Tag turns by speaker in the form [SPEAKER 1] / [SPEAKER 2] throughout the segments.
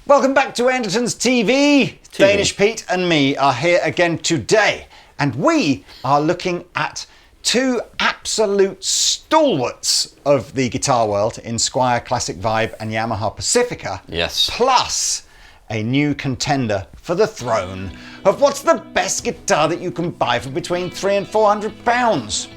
[SPEAKER 1] Welcome back to Andertons TV. Danish Pete and me are here again today, and we are looking at two absolute stalwarts of the guitar world in Squier Classic Vibe and Yamaha Pacifica.
[SPEAKER 2] Yes.
[SPEAKER 1] Plus a new contender for the throne of what's the best guitar that you can buy for between £300 and £400.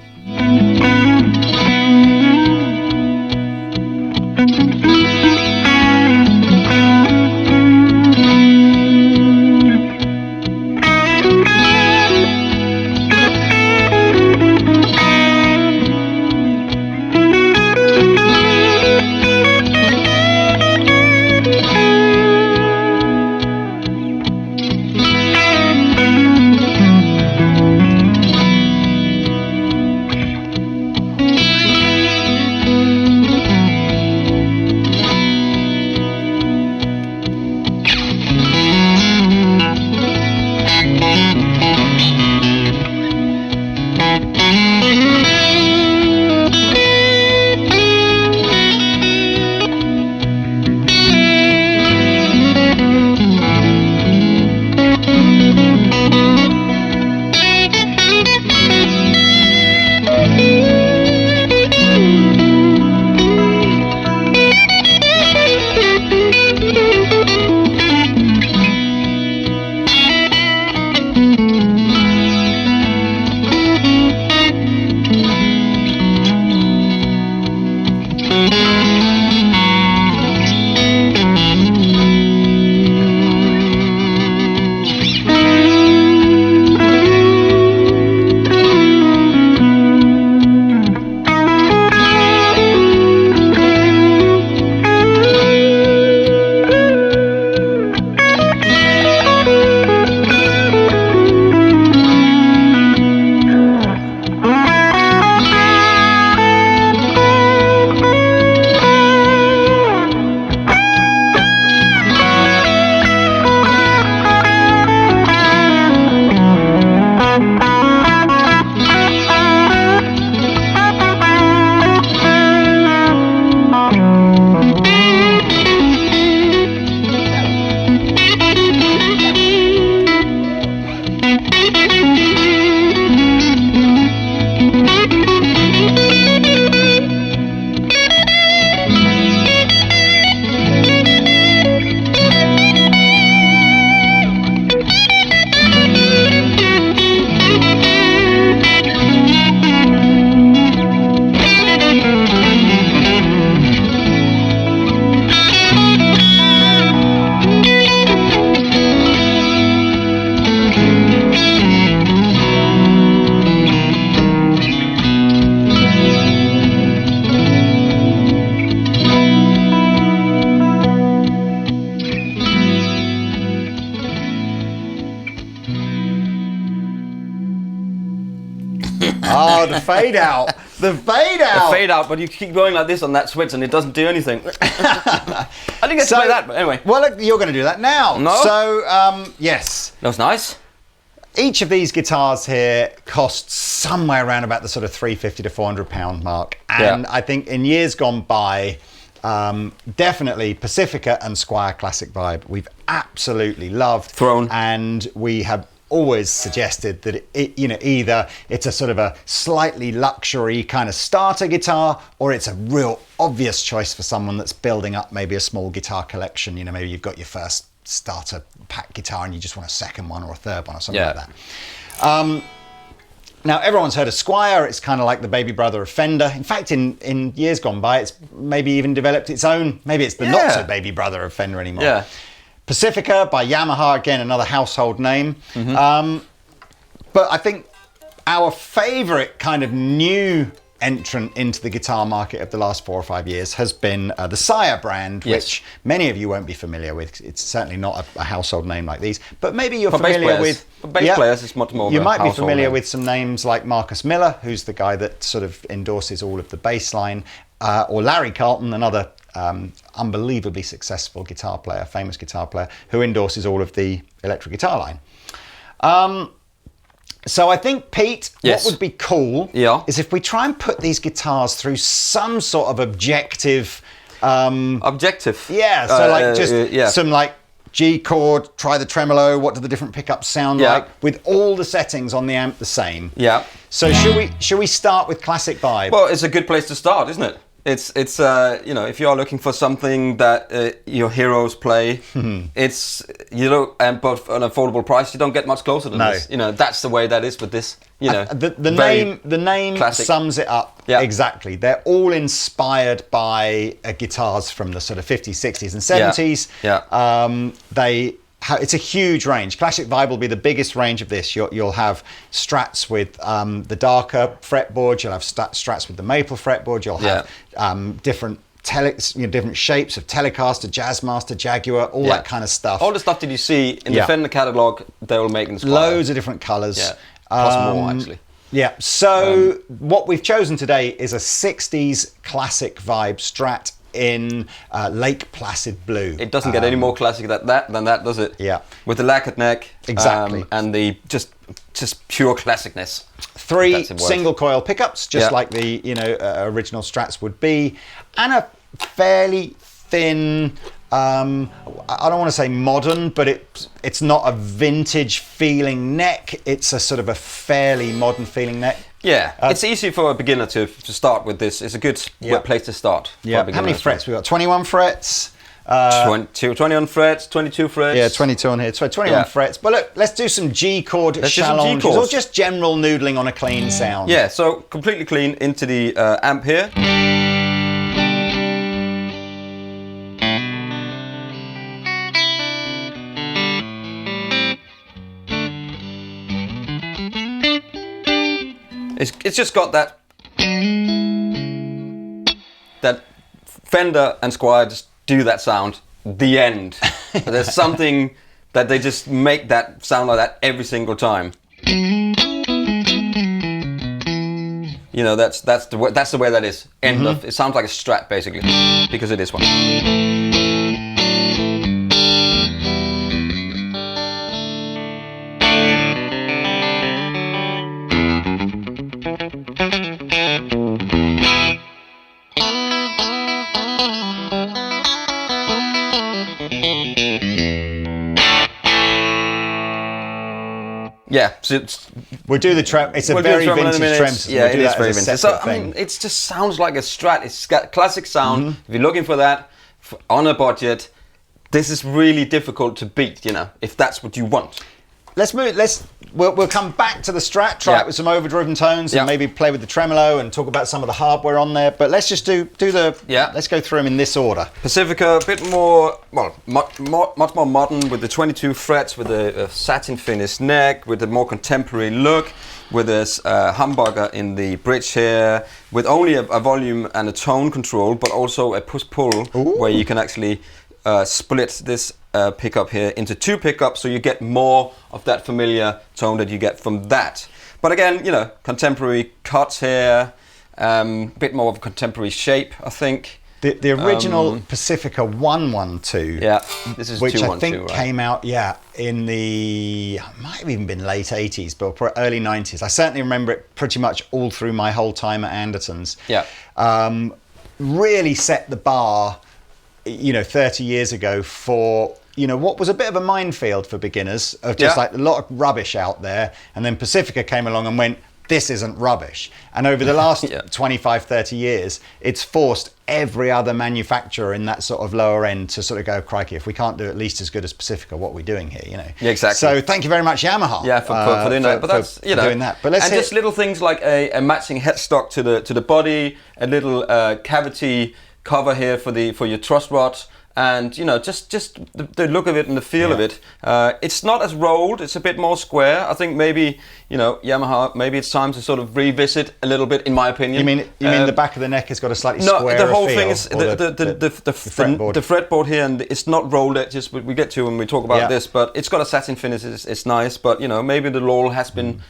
[SPEAKER 1] Oh, the fade out. The fade out.
[SPEAKER 2] The fade out, but you keep going like this on that switch and it doesn't do anything. I didn't get to play that, but anyway.
[SPEAKER 1] Well, look, you're going to do that now.
[SPEAKER 2] No.
[SPEAKER 1] So, yes.
[SPEAKER 2] That was nice.
[SPEAKER 1] Each of these guitars here costs somewhere around about the sort of £350 to £400 mark. And I think in years gone by, definitely Pacifica and Squier Classic Vibe, we've absolutely loved.
[SPEAKER 2] Throne.
[SPEAKER 1] And we have always suggested that either it's a sort of a slightly luxury kind of starter guitar, or it's a real obvious choice for someone that's building up maybe a small guitar collection. You know, maybe you've got your first starter pack guitar and you just want a second one or a third one or something like that. Now, everyone's heard of Squier. It's kind of like the baby brother of Fender. In fact, in years gone by, it's maybe even developed its own, maybe it's the not so baby brother of Fender anymore.
[SPEAKER 2] Yeah.
[SPEAKER 1] Pacifica by Yamaha, again, another household name. But I think our favourite kind of new entrant into the guitar market of the last 4 or 5 years has been the Sire brand, which many of you won't be familiar with. It's certainly not a household name like these, but maybe you're familiar with...
[SPEAKER 2] For bass players, it's much more.
[SPEAKER 1] You might be familiar with some names like Marcus Miller, who's the guy that sort of endorses all of the bass line, or Larry Carlton, another unbelievably successful guitar player, famous guitar player, who endorses all of the electric guitar line. So I think, Pete,
[SPEAKER 2] Yes.
[SPEAKER 1] what would be cool
[SPEAKER 2] Yeah.
[SPEAKER 1] is if we try and put these guitars through some sort of objective...
[SPEAKER 2] Objective.
[SPEAKER 1] Yeah, so like just
[SPEAKER 2] yeah.
[SPEAKER 1] some like G chord, try the tremolo, what do the different pickups sound
[SPEAKER 2] Yeah.
[SPEAKER 1] like, with all the settings on the amp the same.
[SPEAKER 2] Yeah.
[SPEAKER 1] So should we start with classic vibe?
[SPEAKER 2] Well, it's a good place to start, isn't it? It's you know, if you are looking for something that your heroes play, it's but for an affordable price, you don't get much closer than
[SPEAKER 1] No.
[SPEAKER 2] this. You know, that's the way that is with this. You know,
[SPEAKER 1] the name
[SPEAKER 2] classic.
[SPEAKER 1] sums it up exactly. They're all inspired by guitars from the sort of 50s, 60s, and 70s.
[SPEAKER 2] Yeah.
[SPEAKER 1] It's a huge range. Classic Vibe will be the biggest range of this. You'll have Strats with the darker fretboard. You'll have Strats with the maple fretboard. You'll have different different shapes of Telecaster, Jazzmaster, Jaguar, all that kind of stuff.
[SPEAKER 2] All the stuff that you see in the Fender catalogue, they will make in Squier.
[SPEAKER 1] Loads of different colours.
[SPEAKER 2] Yeah. Plus more, actually.
[SPEAKER 1] Yeah, so what we've chosen today is a 60s classic vibe Strat in Lake Placid blue.
[SPEAKER 2] It doesn't get any more classic than that, does it?
[SPEAKER 1] Yeah.
[SPEAKER 2] With the lacquered neck.
[SPEAKER 1] Exactly.
[SPEAKER 2] And the just pure classicness.
[SPEAKER 1] 3 single coil pickups, just like the original Strats would be, and a fairly thin. I don't want to say modern, but it's not a vintage feeling neck. It's a sort of a fairly modern feeling neck.
[SPEAKER 2] Yeah, it's easy for a beginner to start with this. It's a good place to start.
[SPEAKER 1] Yeah. How many frets we got? 21 frets.
[SPEAKER 2] 21 frets, 22 frets.
[SPEAKER 1] Yeah, 22 on here. So 21 frets. But look, let's do some G chord challenges, or just general noodling on a clean sound.
[SPEAKER 2] Yeah, so completely clean into the amp here. It's just got that Fender and Squier just do that sound. The end. There's something that they just make that sound like that every single time. You know, that's the way that is. End of. It sounds like a Strat basically, because it is one. Yeah, so
[SPEAKER 1] we'll do the trem. It's a very vintage trem.
[SPEAKER 2] Yeah, it is very vintage. So I mean, it just sounds like a Strat. It's got classic sound. If you're looking for that on a budget, this is really difficult to beat. You know, if that's what you want.
[SPEAKER 1] Let's move. We'll come back to the Strat. Try it with some overdriven tones and maybe play with the tremolo and talk about some of the hardware on there. But let's just do the. Yeah. Let's go through them in this order.
[SPEAKER 2] Pacifica, a bit more, much more modern with the 22 frets, with a satin finish neck, with a more contemporary look, with this humbucker in the bridge here, with only a volume and a tone control, but also a push-pull where you can actually split this pickup here into 2 pickups, so you get more of that familiar tone that you get from that. But again, you know, contemporary cuts here, a bit more of a contemporary shape, I think.
[SPEAKER 1] The original Pacifica 112,
[SPEAKER 2] this is
[SPEAKER 1] which
[SPEAKER 2] 212,
[SPEAKER 1] I think came out, in the, might have even been late 80s, but early 90s. I certainly remember it pretty much all through my whole time at Andertons.
[SPEAKER 2] Yeah.
[SPEAKER 1] Really set the bar, 30 years ago for, what was a bit of a minefield for beginners of just like a lot of rubbish out there. And then Pacifica came along and went, this isn't rubbish. And over the last 25, 30 years, it's forced every other manufacturer in that sort of lower end to sort of go, crikey, if we can't do at least as good as Pacifica, what are we doing here,
[SPEAKER 2] Yeah, exactly.
[SPEAKER 1] So thank you very much, Yamaha.
[SPEAKER 2] Yeah, for doing that. But that's,
[SPEAKER 1] doing that. But let's
[SPEAKER 2] just little things like a matching headstock to the body, a little cavity cover here for your truss rods. And just the look of it and the feel of it. It's not as rolled. It's a bit more square. I think maybe Yamaha. Maybe it's time to sort of revisit a little bit, in my opinion.
[SPEAKER 1] You mean the back of the neck has got a slightly square feel?
[SPEAKER 2] No, the whole thing is the fretboard here, and it's not rolled edges. We get to when we talk about this, but it's got a satin finish. It's nice, but maybe the laurel has been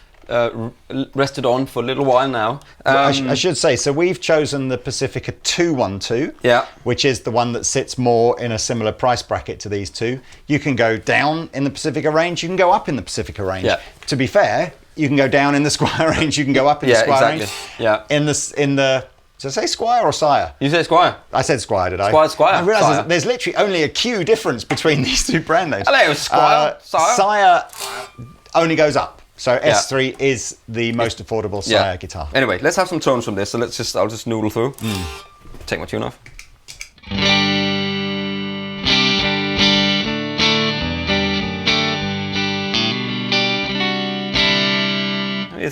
[SPEAKER 2] rested on for a little while now.
[SPEAKER 1] I should say, so we've chosen the Pacifica 212, which is the one that sits more in a similar price bracket to these two. You can go down in the Pacifica range, you can go up in the Pacifica range. To be fair, you can go down in the Squier range, you can go up in the Squier range.
[SPEAKER 2] Yeah.
[SPEAKER 1] In the did I say Squier or Sire?
[SPEAKER 2] You say Squier.
[SPEAKER 1] I said Squier, did I?
[SPEAKER 2] Squier.
[SPEAKER 1] I realise there's literally only a Q difference between these two brand names.
[SPEAKER 2] Hello, Squier.
[SPEAKER 1] Sire only goes up. So S3 is the most affordable Sire guitar.
[SPEAKER 2] Anyway, let's have some tones from this. So I'll just noodle through. Take my tune off.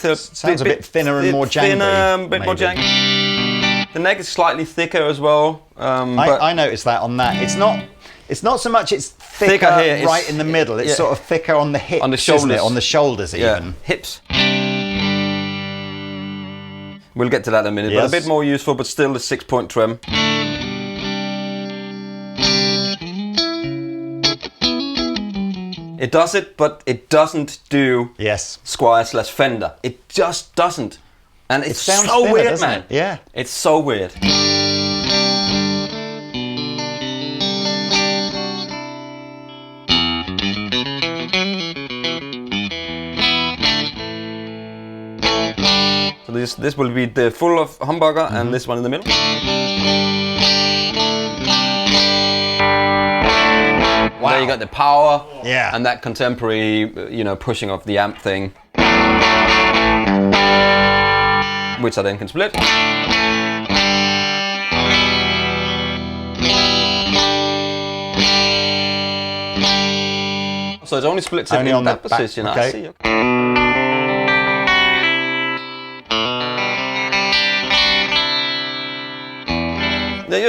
[SPEAKER 1] Sounds a bit thinner and more jangly.
[SPEAKER 2] Thinner, a bit more jangly. The neck is slightly thicker as well.
[SPEAKER 1] I noticed that on that. It's not so much it's thicker here, right in the middle. It's sort of thicker on the hips,
[SPEAKER 2] on the shoulders,
[SPEAKER 1] isn't it? On the shoulders even.
[SPEAKER 2] Yeah. Hips. We'll get to that in a minute, but a bit more useful, but still the 6-point trem. It does it, but it doesn't do Squier/Fender. It just doesn't. And it sounds so thinner, weird, man.
[SPEAKER 1] Yeah.
[SPEAKER 2] It's so weird. So this will be the full of humbucker and this one in the middle. Wow. There you got the power and that contemporary, pushing of the amp thing, which I then can split. So it's only split in
[SPEAKER 1] on
[SPEAKER 2] that
[SPEAKER 1] the
[SPEAKER 2] position.
[SPEAKER 1] Back, okay.
[SPEAKER 2] I see.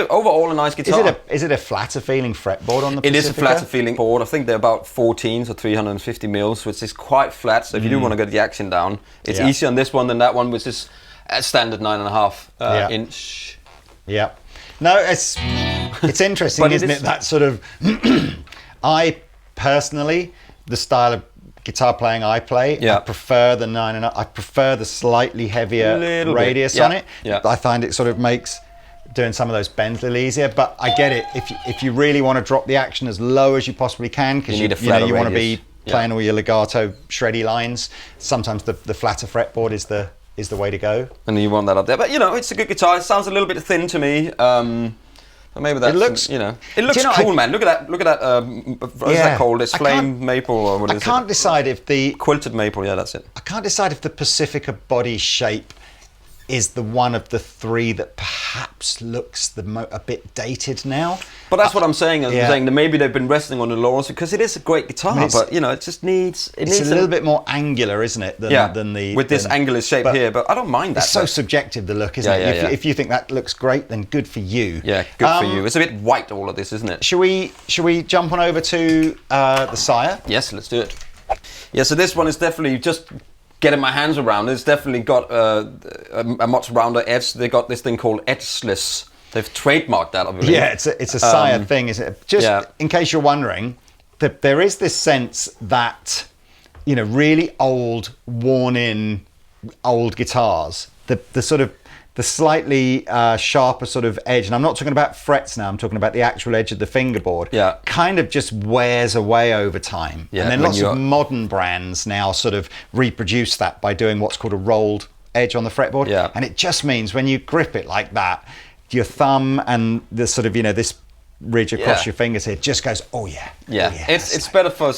[SPEAKER 2] Overall, a nice guitar.
[SPEAKER 1] Is it a flatter feeling fretboard on the Pacifica?
[SPEAKER 2] It is a flatter feeling board. I think they're about 14, so 350 mils, which is quite flat. So if you do want to get the action down, it's easier on this one than that one, which is a standard 9.5 inch.
[SPEAKER 1] Yeah. No, it's interesting, isn't it? That sort of. I personally, the style of guitar playing I play, I prefer the 9.5. I prefer the slightly heavier radius on it. Yeah. I find it sort of makes doing some of those bends a little easier, but I get it. If you really want to drop the action as low as you possibly can, because you want to be playing all your legato shreddy lines, sometimes the flatter fretboard is the way to go.
[SPEAKER 2] And you want that up there, but it's a good guitar. It sounds a little bit thin to me. But maybe that's, it looks cool, man. Look at that. What is that called? It's flame maple or what is it?
[SPEAKER 1] I can't decide if the
[SPEAKER 2] quilted maple. Yeah, that's it.
[SPEAKER 1] I can't decide if the Pacifica body shape is the one of the three that perhaps looks a bit dated now.
[SPEAKER 2] But that's what I'm saying. I'm saying that maybe they've been resting on the laurels because it is a great guitar. But it just needs.
[SPEAKER 1] It's a little bit more angular, isn't it? Than
[SPEAKER 2] this angular shape here. But I don't mind that.
[SPEAKER 1] It's so subjective, the look, isn't it? If you think that looks great, then good for you.
[SPEAKER 2] Yeah, good for you. It's a bit white, all of this, isn't it?
[SPEAKER 1] Shall we jump on over to the Sire?
[SPEAKER 2] Yes, let's do it. Yeah. So this one is definitely just getting my hands around. It's definitely got a much rounder edge. They got this thing called edgeless. They've trademarked that, I believe.
[SPEAKER 1] Yeah, it's a Sire thing, isn't it? Just in case you're wondering, there is this sense that, really old, worn-in old guitars, the sort of the slightly sharper sort of edge, and I'm not talking about frets now, I'm talking about the actual edge of the fingerboard, kind of just wears away over time. And then lots of modern brands now sort of reproduce that by doing what's called a rolled edge on the fretboard. And it just means when you grip it like that, your thumb and the sort of, this ridge across your fingers here just goes, it's better for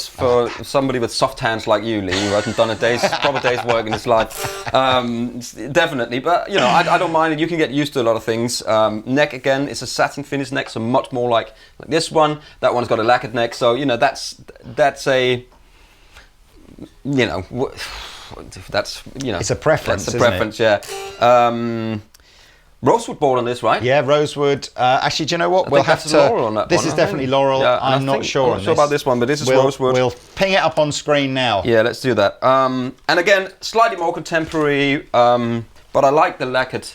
[SPEAKER 1] somebody with soft hands like you, Lee, who hasn't done proper day's work in his life. Definitely, but I don't mind it. You can get used to a lot of things. Neck again, it's a satin finish neck, so much more like this one. That one's got a lacquered neck, so that's a it's a preference.
[SPEAKER 2] That's a preference, yeah. Rosewood board on this, right?
[SPEAKER 1] Yeah, rosewood. Actually, do you know what?
[SPEAKER 2] We'll have to. Laurel on that
[SPEAKER 1] this is definitely laurel. I'm not sure.
[SPEAKER 2] I'm not sure about this one, but this is rosewood.
[SPEAKER 1] We'll ping it up on screen now.
[SPEAKER 2] Yeah, let's do that. And again, slightly more contemporary, but I like the lacquered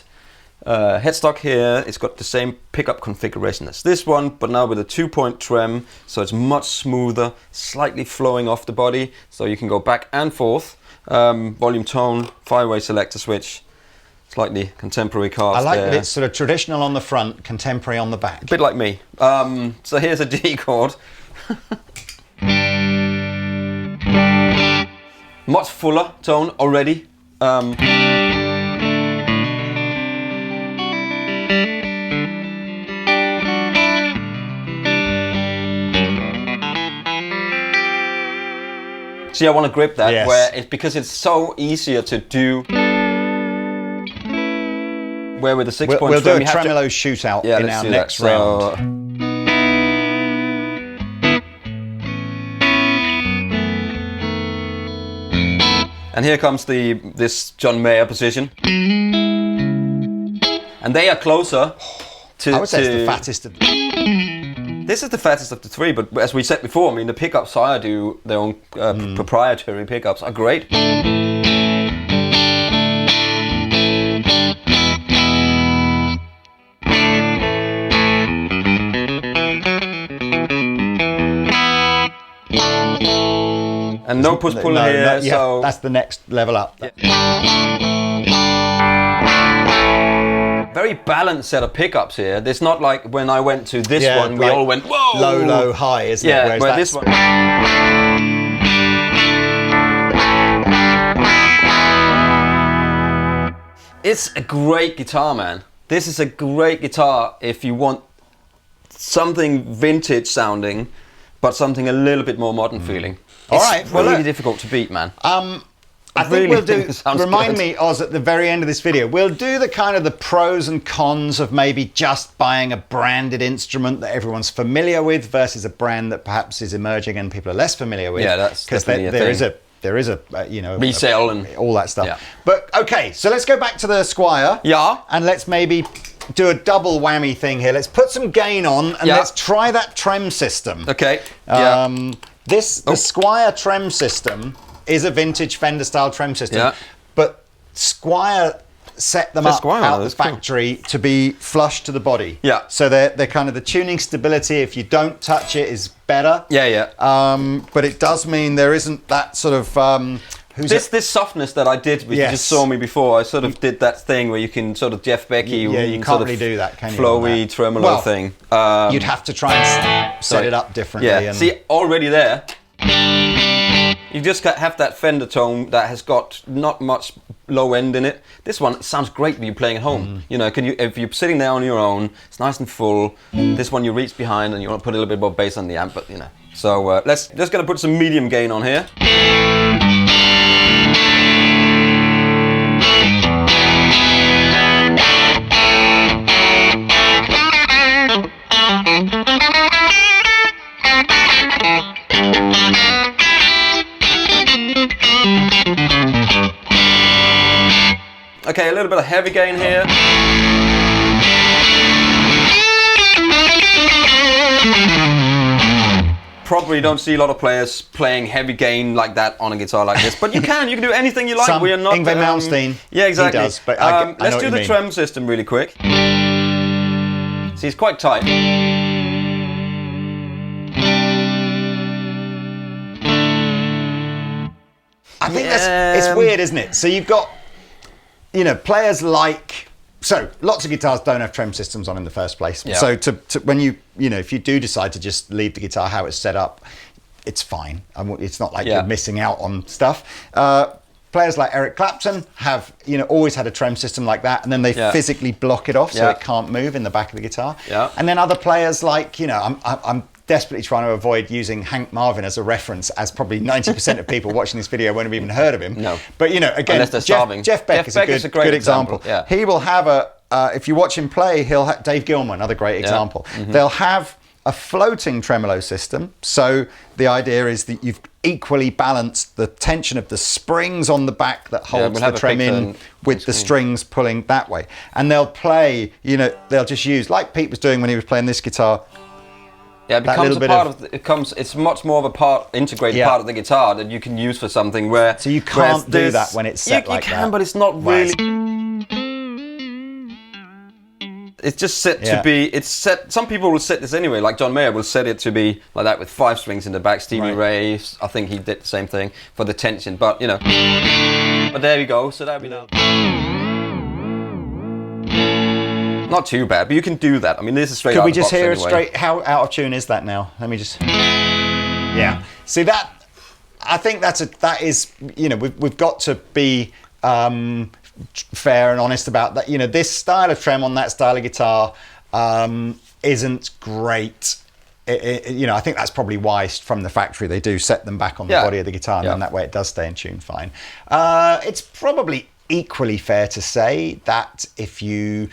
[SPEAKER 2] headstock here. It's got the same pickup configuration as this one, but now with a 2-point trem, so it's much smoother, slightly flowing off the body, so you can go back and forth. Volume, tone, 5-way selector switch. Slightly contemporary cast.
[SPEAKER 1] I like that it's sort of traditional on the front, contemporary on the back.
[SPEAKER 2] A bit like me. So here's a G chord. Much fuller tone already. See, I want to grip that, where it's because it's so easier to do. Where with the 6-point
[SPEAKER 1] we'll do a
[SPEAKER 2] we have
[SPEAKER 1] tremolo shootout in our next
[SPEAKER 2] that.
[SPEAKER 1] round.
[SPEAKER 2] And here comes this John Mayer position. And they are closer to...
[SPEAKER 1] I would say it's the fattest of
[SPEAKER 2] This is the fattest of the three, but as we said before, I mean, the pickups Sire do, their own proprietary pickups, are great. And no push-pull here, so...
[SPEAKER 1] that's the next level up.
[SPEAKER 2] Yeah. Very balanced set of pickups here. It's not like when I went to this one, we all went, whoa!
[SPEAKER 1] Low, low, high, isn't it?
[SPEAKER 2] Yeah, where this one... It's a great guitar, man. This is a great guitar if you want something vintage sounding, but something a little bit more modern feeling.
[SPEAKER 1] All right,
[SPEAKER 2] well, really difficult to beat, man.
[SPEAKER 1] I think we'll do. Remind me, Oz, at the very end of this video, we'll do the kind of the pros and cons of maybe just buying a branded instrument that everyone's familiar with versus a brand that perhaps is emerging and people are less familiar with.
[SPEAKER 2] Yeah, that's definitely
[SPEAKER 1] there is a
[SPEAKER 2] resale and
[SPEAKER 1] all that stuff.
[SPEAKER 2] Yeah.
[SPEAKER 1] But okay, so let's go back to the Squier.
[SPEAKER 2] Yeah.
[SPEAKER 1] And let's maybe do a double whammy thing here. Let's put some gain on and let's try that trem system.
[SPEAKER 2] Okay.
[SPEAKER 1] The Squier trem system is a vintage Fender style trem system, but Squier set them up out the factory to be flush to the body. Yeah. So they're kind of the tuning stability, if you don't touch it, is better.
[SPEAKER 2] Yeah.
[SPEAKER 1] But it does mean there isn't that sort of
[SPEAKER 2] this softness that I did, you just saw me before. I sort of did that thing where you can sort of Jeff Becky.
[SPEAKER 1] Yeah, you can't really do that, can you?
[SPEAKER 2] Flowy tremolo thing.
[SPEAKER 1] You'd have to try and set it up differently.
[SPEAKER 2] Yeah. See, already there. You just have that Fender tone that has got not much low end in it. This one sounds great when you're playing at home. You know, if you're sitting there on your own, it's nice and full. This one you reach behind and you want to put a little bit more bass on the amp, but you know. So let's just gonna put some medium gain on here. Okay, a little bit of heavy gain here. Probably don't see a lot of players playing heavy gain like that on a guitar like this, but you can do anything you like. We are not
[SPEAKER 1] Yngwie Malmsteen.
[SPEAKER 2] Yeah, exactly.
[SPEAKER 1] He does, but
[SPEAKER 2] let's do the trem system really quick. See, it's quite tight.
[SPEAKER 1] I think it's weird, isn't it? So you've got, players like, so lots of guitars don't have trem systems on in the first place. Yeah. So when if you do decide to just leave the guitar how it's set up, it's fine. It's not like you're missing out on stuff. Players like Eric Clapton have, always had a trem system like that, and then they physically block it off so it can't move in the back of the guitar. Yeah. And then other players like, I'm desperately trying to avoid using Hank Marvin as a reference, as probably 90% of people watching this video won't have even heard of him.
[SPEAKER 2] No.
[SPEAKER 1] But again, Jeff Beck is a good example. Yeah. He will have if you watch him play, he'll have Dave Gilmour, another great example. Mm-hmm. They'll have a floating tremolo system. So the idea is that you've equally balanced the tension of the springs on the back that holds the trem in with the strings pulling that way. And they'll play, they'll just use, like Pete was doing when he was playing this guitar.
[SPEAKER 2] Yeah, it becomes a part of it's much more of a integrated part of the guitar that you can use for something where...
[SPEAKER 1] So you can't do that when it's set like that.
[SPEAKER 2] You can, but it's not really... It's just set to be... It's set. Some people will set this anyway, like John Mayer will set it to be like that with 5 strings in the back. Stevie Ray, I think he did the same thing for the tension, but But there we go, so there we go. Not too bad, but you can do that. I mean, this is straight out of the box. Could we just hear
[SPEAKER 1] straight? How out of tune is that now? Let me just... Yeah. See that... I think that is, you know, we've got to be fair and honest about that. You know, this style of trem on that style of guitar isn't great. You know, I think that's probably why from the factory they do set them back on the body of the guitar, and then that way it does stay in tune fine. It's probably equally fair to say that if you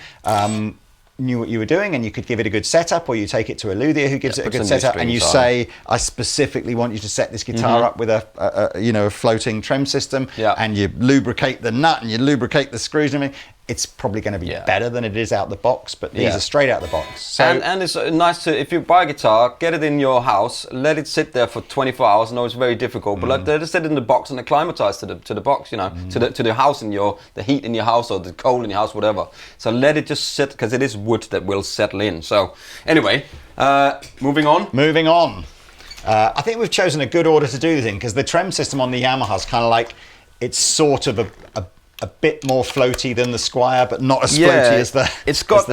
[SPEAKER 1] knew what you were doing and you could give it a good setup, or you take it to a luthier who gives it a good setup, and you say, I specifically want you to set this guitar up with a floating trem system, and you lubricate the nut and you lubricate the screws and everything, it's probably going to be better than it is out the box, but these are straight out the box. So,
[SPEAKER 2] and it's nice to, if you buy a guitar, get it in your house, let it sit there for 24 hours. I know it's very difficult, but let it sit in the box and acclimatize to the box, you know, to the house in the heat in your house, or the cold in your house, whatever. So let it just sit, because it is wood that will settle in. So anyway, moving on.
[SPEAKER 1] I think we've chosen a good order to do this in, because the trem system on the Yamaha is kind of like, it's sort of a bit more floaty than the Squier, but not as floaty as the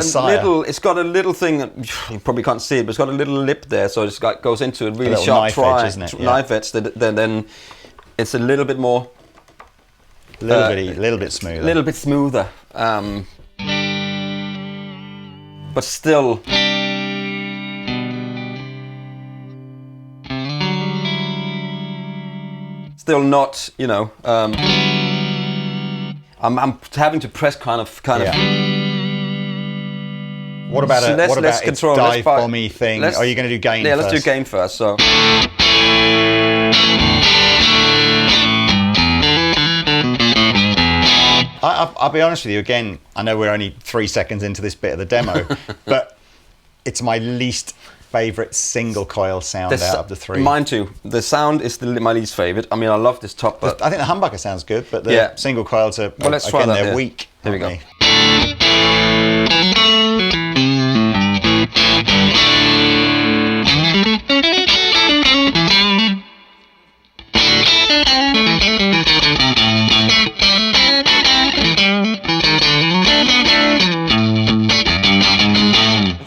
[SPEAKER 1] Sire.
[SPEAKER 2] It's got a little thing that you probably can't see it, but it's got a little lip there, so it goes into a really sharp knife edge. Then it's a little bit more,
[SPEAKER 1] a little bit smoother,
[SPEAKER 2] but still. Still not, you know. I'm having to press kind of.
[SPEAKER 1] What about its
[SPEAKER 2] control
[SPEAKER 1] dive bomby thing? Are you going to do gain first?
[SPEAKER 2] Yeah, let's do gain first. So.
[SPEAKER 1] I'll be honest with you again. I know we're only 3 seconds into this bit of the demo, but it's my least favourite single coil sound out of the three.
[SPEAKER 2] Mine too. The sound is my least favourite. I mean, I love this top, but
[SPEAKER 1] I think the humbucker sounds good, but the single coils are
[SPEAKER 2] let's try that,
[SPEAKER 1] they're weak.
[SPEAKER 2] Here we go. Let's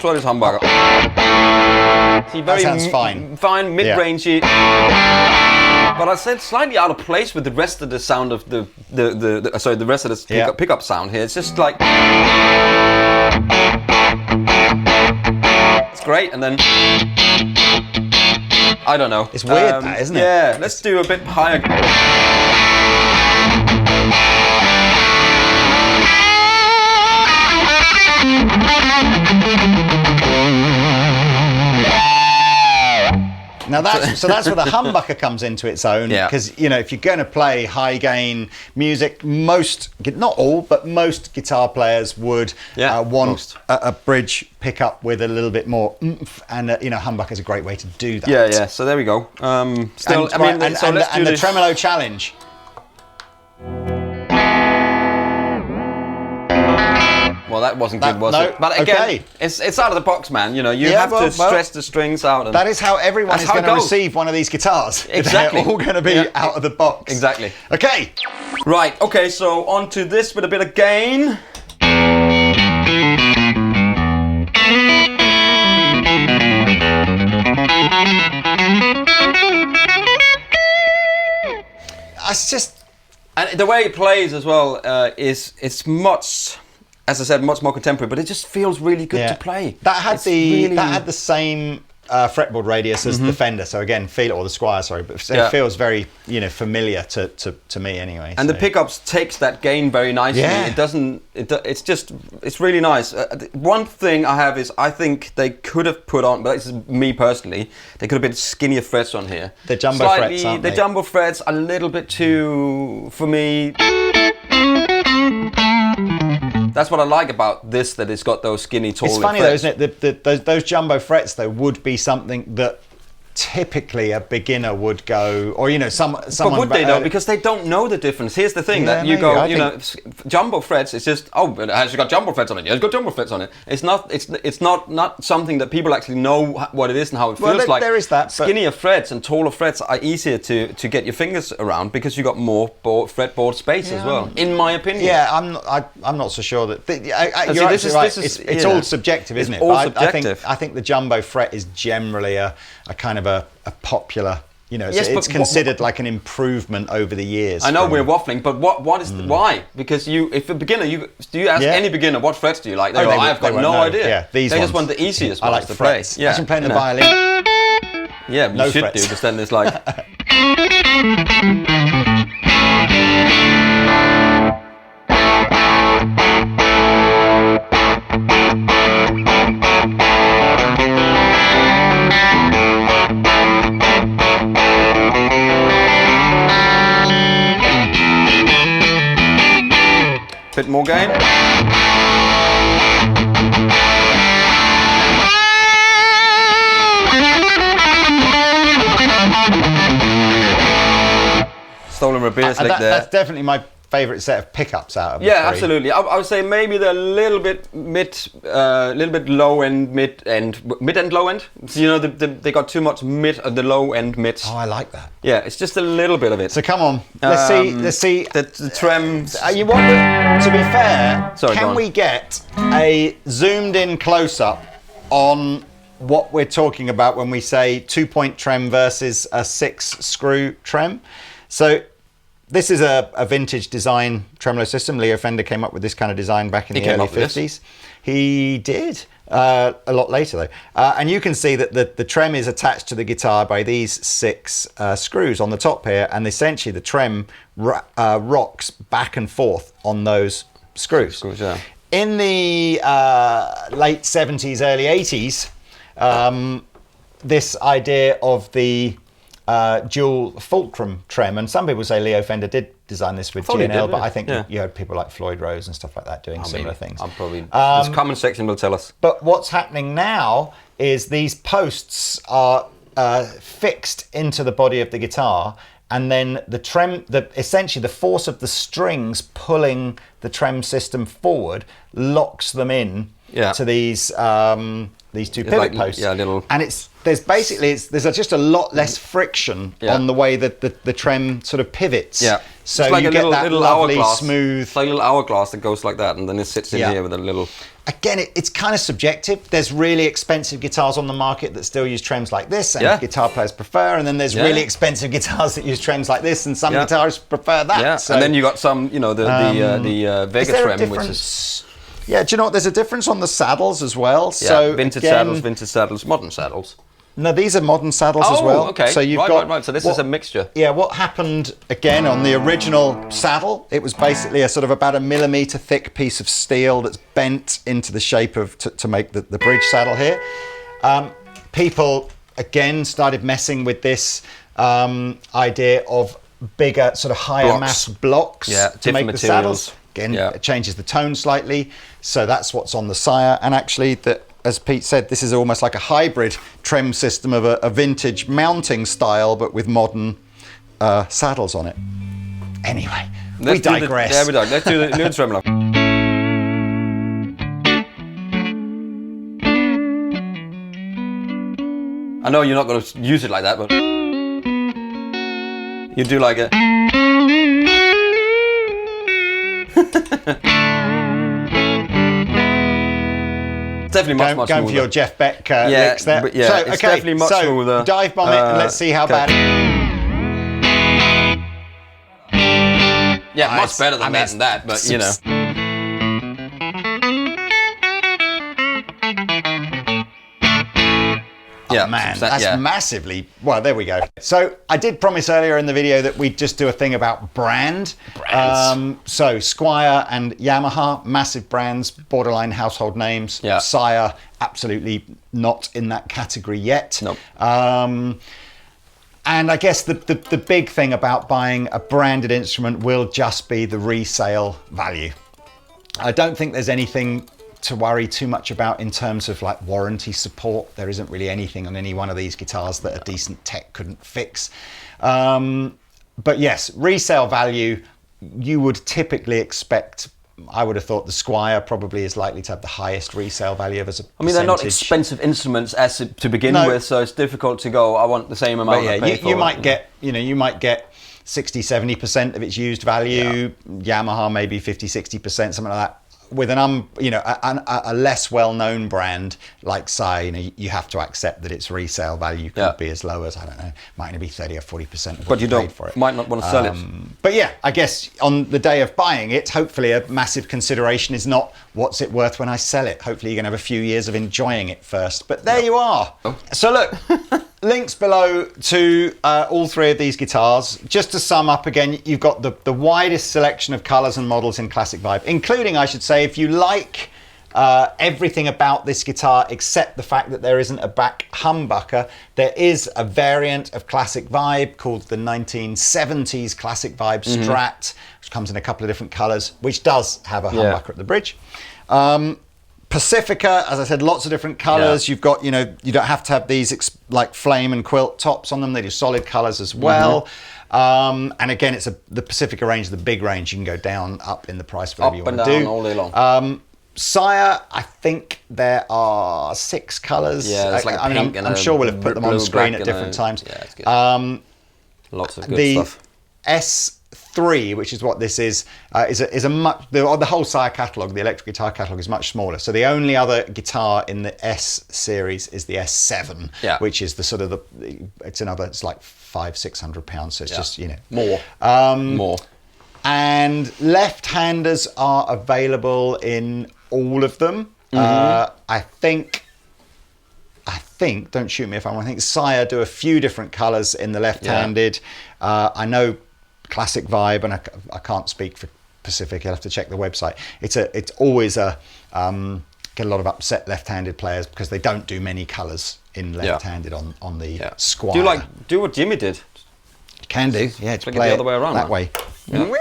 [SPEAKER 2] try this humbucker. See,
[SPEAKER 1] that sounds fine.
[SPEAKER 2] Fine, mid-rangey. But I said slightly out of place with the rest of the sound of the rest of this pickup sound here. It's just like it's great, and then I don't know.
[SPEAKER 1] It's weird, that, isn't it?
[SPEAKER 2] Yeah, let's do a bit higher.
[SPEAKER 1] Now that's where the humbucker comes into its own, because you know, if you're going to play high gain music, not all, but most guitar players would want a bridge pickup with a little bit more oomph, and you know, humbucker is a great way to do that.
[SPEAKER 2] Yeah. So there we go. Still,
[SPEAKER 1] and the Tremolo challenge.
[SPEAKER 2] Well, that wasn't good, was it? But again, it's out of the box, man. You know, you have to stretch the strings out. And
[SPEAKER 1] that is how everyone is going to receive one of these guitars.
[SPEAKER 2] Exactly.
[SPEAKER 1] They're all going to be out of the box.
[SPEAKER 2] Exactly.
[SPEAKER 1] Okay.
[SPEAKER 2] Right. Okay. So on to this with a bit of gain.
[SPEAKER 1] It's just,
[SPEAKER 2] and the way it plays as well it's much. As I said, much more contemporary, but it just feels really good to play.
[SPEAKER 1] That had the same fretboard radius as the Fender, so again, or the Squier, sorry, but it feels very, you know, familiar to me anyway.
[SPEAKER 2] And the pickups takes that gain very nicely.
[SPEAKER 1] Yeah.
[SPEAKER 2] It doesn't. It's really nice. One thing I have is I think they could have put on, but this is me personally, they could have been skinnier frets on here.
[SPEAKER 1] The jumbo frets, aren't they?
[SPEAKER 2] The jumbo frets a little bit too for me. That's what I like about this, that it's got those skinny, tall
[SPEAKER 1] frets. It's funny
[SPEAKER 2] frets.
[SPEAKER 1] though, isn't it? Those jumbo frets though would be something that typically a beginner would go, or you know, someone.
[SPEAKER 2] But would they though? Because they don't know the difference. Here's the thing that you go, you know, jumbo frets. It's just but it has got jumbo frets on it. Yeah, it's got jumbo frets on it. It's not something that people actually know what it is and how it feels like.
[SPEAKER 1] There is that.
[SPEAKER 2] Skinnier frets and taller frets are easier to get your fingers around because you got more fretboard space as well. In my opinion.
[SPEAKER 1] Yeah, I'm not so sure that. You're absolutely right. It's all subjective, isn't it?
[SPEAKER 2] All subjective.
[SPEAKER 1] I think the jumbo fret is generally a kind of a popular You know,
[SPEAKER 2] Yes,
[SPEAKER 1] it's
[SPEAKER 2] but
[SPEAKER 1] considered like an improvement over the years.
[SPEAKER 2] I know we're waffling, but what is why? Because if a beginner, do you ask any beginner what frets do you like? They go, I've got no idea.
[SPEAKER 1] Yeah, these
[SPEAKER 2] they
[SPEAKER 1] ones.
[SPEAKER 2] just want the easiest
[SPEAKER 1] I
[SPEAKER 2] ones
[SPEAKER 1] like
[SPEAKER 2] to
[SPEAKER 1] frets.
[SPEAKER 2] play. Yeah,
[SPEAKER 1] Imagine playing the violin.
[SPEAKER 2] Yeah, you
[SPEAKER 1] No
[SPEAKER 2] should
[SPEAKER 1] frets.
[SPEAKER 2] do, because then there's like. Bit more gain. Stolen Rabeers like
[SPEAKER 1] That's definitely my favourite set of pickups out of the
[SPEAKER 2] Yeah,
[SPEAKER 1] three.
[SPEAKER 2] absolutely. I would say maybe they're a little bit low end, mid and low end. So, you know, they got too much mid of the low end mids.
[SPEAKER 1] Oh, I like that.
[SPEAKER 2] Yeah, it's just a little bit of it.
[SPEAKER 1] So come on, let's see.
[SPEAKER 2] The trem.
[SPEAKER 1] You want to be fair?
[SPEAKER 2] Sorry, go
[SPEAKER 1] can
[SPEAKER 2] on.
[SPEAKER 1] we get a zoomed in close up on what we're talking about when we say 2-point trem versus a 6-screw trem? So this is a vintage design tremolo system. Leo Fender came up with this kind of design back in the early 50s. He did. A lot later though. And you can see that the trem is attached to the guitar by these 6 screws on the top here, and essentially the trem rocks back and forth on those screws.
[SPEAKER 2] Yeah.
[SPEAKER 1] In the late 70s, early 80s, this idea of the dual fulcrum trem, and some people say Leo Fender did design this with G&L, but I think you had people like Floyd Rose and stuff like that doing similar things.
[SPEAKER 2] I'm probably this comment section will tell us.
[SPEAKER 1] But what's happening now is these posts are fixed into the body of the guitar, and then the trem, essentially the force of the strings pulling the trem system forward locks them in to these 2 pivot posts. And there's just a lot less friction on the way that the trem sort of pivots.
[SPEAKER 2] Yeah.
[SPEAKER 1] So
[SPEAKER 2] it's like
[SPEAKER 1] you get that lovely smooth.
[SPEAKER 2] It's like a little hourglass that goes like that, and then it sits in here with a little.
[SPEAKER 1] Again, it's kind of subjective. There's really expensive guitars on the market that still use trems like this, and guitar players prefer. And then there's really expensive guitars that use trems like this, and some guitarists prefer that.
[SPEAKER 2] Yeah.
[SPEAKER 1] So,
[SPEAKER 2] and then you got some, you know, the Vega trem, which is.
[SPEAKER 1] Yeah, do you know what? There's a difference on the saddles as well.
[SPEAKER 2] Yeah,
[SPEAKER 1] so
[SPEAKER 2] vintage saddles, modern saddles.
[SPEAKER 1] No, these are modern saddles as well.
[SPEAKER 2] Okay.
[SPEAKER 1] So you've
[SPEAKER 2] right. So this is a mixture.
[SPEAKER 1] Yeah, what happened again on the original saddle, it was basically a sort of about 1 millimeter thick piece of steel that's bent into the shape of, to make the bridge saddle here. People, again, started messing with this idea of bigger, sort of higher mass blocks to make the saddles. Again, it changes the tone slightly. So that's what's on the Sire. And actually, as Pete said, this is almost like a hybrid trem system of a vintage mounting style, but with modern saddles on it. Anyway, we digress.
[SPEAKER 2] We digress. Let's do the tremolo. I know you're not going to use it like that, but you do like it. Definitely much smoother.
[SPEAKER 1] Going for your Jeff Beck licks there.
[SPEAKER 2] It's definitely much smoother.
[SPEAKER 1] Dive bomb it and let's see how bad.
[SPEAKER 2] Yeah, much better than that, but you know.
[SPEAKER 1] Oh man, that's massively. Well, there we go. So I did promise earlier in the video that we'd just do a thing about brands. So Squier and Yamaha, massive brands, borderline household names.
[SPEAKER 2] Yeah.
[SPEAKER 1] Sire, absolutely not in that category yet.
[SPEAKER 2] Nope.
[SPEAKER 1] And I guess the big thing about buying a branded instrument will just be the resale value. I don't think there's anything to worry too much about in terms of like warranty support. There isn't really anything on any one of these guitars that a decent tech couldn't fix. But yes, resale value, you would typically expect, I would have thought the Squier probably is likely to have the highest resale value as a percentage.
[SPEAKER 2] I mean, they're not expensive instruments to begin with, so it's difficult to go, I want the same amount of pay for
[SPEAKER 1] you might get, you might get 60-70% of its used value. Yamaha maybe 50-60%, something like that. with a less well-known brand like Sire, you have to accept that its resale value could be as low as, I don't know, might only be 30 or 40% of what you paid for it.
[SPEAKER 2] Might not want to sell it.
[SPEAKER 1] But yeah, I guess on the day of buying it, hopefully a massive consideration is not what's it worth when I sell it. Hopefully you're going to have a few years of enjoying it first. But there you are. So look, links below to all three of these guitars. Just to sum up again, you've got the widest selection of colours and models in Classic Vibe, including, I should say, if you like everything about this guitar except the fact that there isn't a back humbucker, there is a variant of Classic Vibe called the 1970s Classic Vibe Strat, which comes in a couple of different colours, which does have a humbucker at the bridge. Pacifica, as I said, lots of different colours. You've got, you don't have to have these like flame and quilt tops on them. They do solid colours as well. And again, it's the Pacifica range, the big range. You can go down, up in the price, whatever you want to do. Up and down
[SPEAKER 2] all day long.
[SPEAKER 1] Sire, I think there are 6 colours.
[SPEAKER 2] Yeah, there's like a pink and
[SPEAKER 1] I'm sure we'll have put them on screen at different times.
[SPEAKER 2] Yeah, it's good. Lots of good stuff.
[SPEAKER 1] The S3, which is what this is a much, the whole Sire catalogue, the electric guitar catalogue, is much smaller. So the only other guitar in the S series is the S7, which is the sort of it's like £500-600. So it's just
[SPEAKER 2] more. More.
[SPEAKER 1] And left-handers are available in all of them. I think, don't shoot me if I'm wrong, I think Sire do a few different colours in the left-handed. I know Classic Vibe, and I can't speak for Pacific, I'll have to check the website. It's always get a lot of upset left-handed players because they don't do many colours in left-handed on the Squier.
[SPEAKER 2] Do what Jimmy did.
[SPEAKER 1] Can do, yeah.
[SPEAKER 2] Play it the other way around.
[SPEAKER 1] That way. Yeah.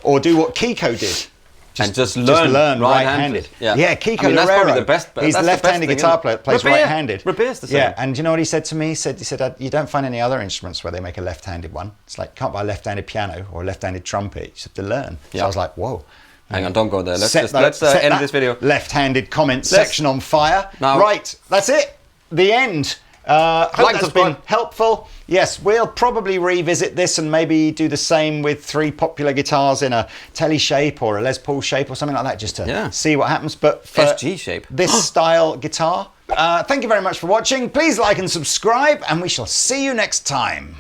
[SPEAKER 1] Or do what Kiko did.
[SPEAKER 2] Just learn right-handed.
[SPEAKER 1] Yeah, Kiko
[SPEAKER 2] that's
[SPEAKER 1] Loureiro,
[SPEAKER 2] probably the best.
[SPEAKER 1] He's the left-handed guitar player, plays right-handed.
[SPEAKER 2] Rabear's the same.
[SPEAKER 1] Yeah, and do you know what he said to me? He said, you don't find any other instruments where they make a left-handed one. It's like, you can't buy a left-handed piano or a left-handed trumpet. You just have to learn. So I was like, whoa.
[SPEAKER 2] Hang on, don't go there. Let's end this video.
[SPEAKER 1] Left-handed comment section on fire. Now, right, that's it. The end. Hope that's been helpful. Yes, we'll probably revisit this and maybe do the same with 3 popular guitars in a Tele shape or a Les Paul shape or something like that, just to see what happens. But for
[SPEAKER 2] SG shape,
[SPEAKER 1] this style guitar, thank you very much for watching. Please like and subscribe, and we shall see you next time.